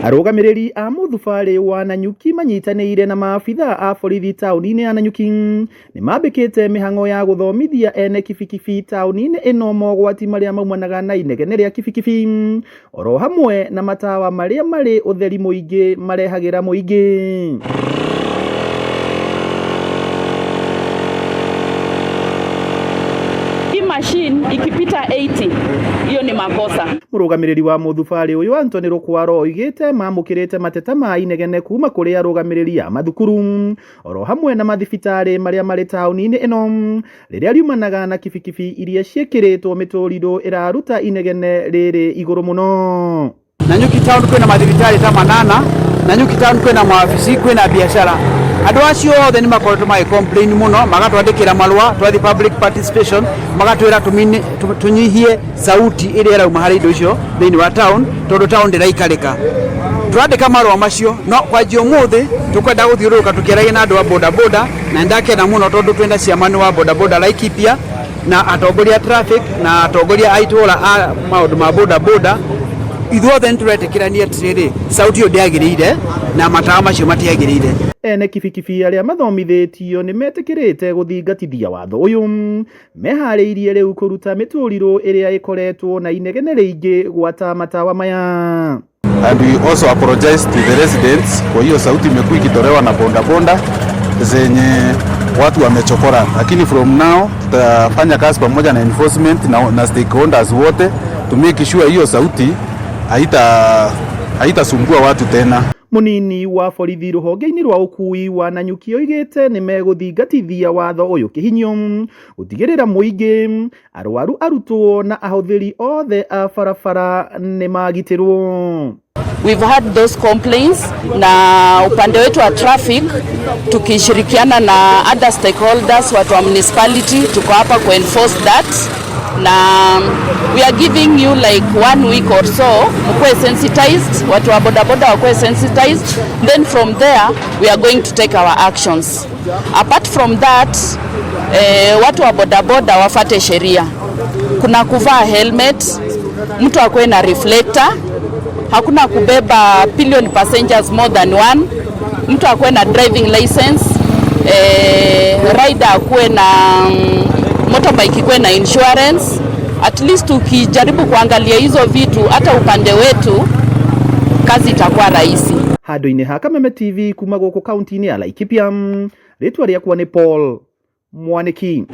Arũgamĩrĩri a mũthubarĩ wa Nanyuki manyitanĩire na maabitha a borithi taũni-inĩ ya Nanyuki nĩmambĩkĩte mĩhang'o ya gũthomithia ene kibikibi taũni-inĩ ĩno mogwati marĩa maumanaga na inegene rĩa kibikibi, oro hamwe na matawa marĩa marĩ ũtheri mũingĩ marehagĩra mũingĩ. Machine ikipita 80 hiyo ni makosa. Mũrũgamĩrĩri wa mũthubarĩ ũyũ Anthony Rũkwaro oigĩte mamũkĩrĩte mateta ma inegene kuma kũrĩ arũgamĩrĩri a mathukuru oro hamwe na mathibitarĩ marĩa marĩ taũni-inĩ ĩno rĩrĩa riumanaga na kibikibi iria ciĩkĩrĩtwo mĩtũrirũ ĩraruta inegene rĩrĩ igũrũ mũno. Nanyuki town kwĩna mathibitarĩ ta 8, Nanyuki town kwĩna mawabici, kwĩna biashara. Andũ acio othe nĩ makoretwo magĩcomplain mũno, magatwandĩkĩra marũa twathi public participation, magatwĩra tunyihie sauti ĩrĩa ĩrauma harĩ indo icio thĩinĩ wa town tondũ town ndĩraikarĩka. Twandĩka marũa macio no kwanjia ũmũthĩ tũkwenda gũthiũrũrũka tũkĩaragia na andũ a bodaboda, na ndakena mũno tondũ twĩna ciamani wa bodaboda Laikipia na atongoria traffic na atongoria a itũũra a maũndũ ma bodaboda. Ithuothe nĩtũretĩkĩrania atĩrĩrĩ, sauti ĩyo ndĩagĩrĩire na matawa macio matiagĩrĩire. Ene kibikibi arĩa mathomithĩtio nĩmetĩkĩrĩte gũthingatithia watho ũyũ, meharĩirie rĩu kũruta mĩtũrirũ ĩrĩa ĩkoretwo na inegene rĩingĩ gwata matawa maya. And we also apologize to the residents kwa hiyo sauti imekuwa ikitolewa na bodaboda zenye watu wamechokora, lakini from now tutafanya kazi pamoja na enforcement na stakeholders wote to make sure hiyo sauti haitasumbua watu tena. Munini wa borithi rũhonge-inĩ rwa ũkui wa Nanyuki oigĩte nĩmegũthingatithia watho ũyũ kĩhinyo gũtigĩrĩra mũingĩ, arwaru, arutwo na ahũthĩri othe a barabara nĩmagitĩrwo. We've had those complaints na upande wetu wa traffic tukishirikiana na other stakeholders, watu wa municipality, tuko hapa ku enforce that. Na we are giving you like 1 week or so mkuwe sensitized, watu wa bodaboda wakuwe sensitized, then from there we are going to take our actions. Apart from that, watu wa bodaboda wafate sheria. Kuna kuvaa helmet, mtu akuwe na reflector, hakuna kubeba pillion passengers more than one, mtu akuwe na driving license, rider akuwe na motorbike ikuwe na insurance. At least ukijaribu kuangalia hizo vitu hata upande wetu kazi itakuwa rahisi. Handũ-inĩ ha Kameme TV kuma gũkũ kaunti-inĩ ya Laikipia, rĩtwa rĩakwa nĩ Paul Mwaniki.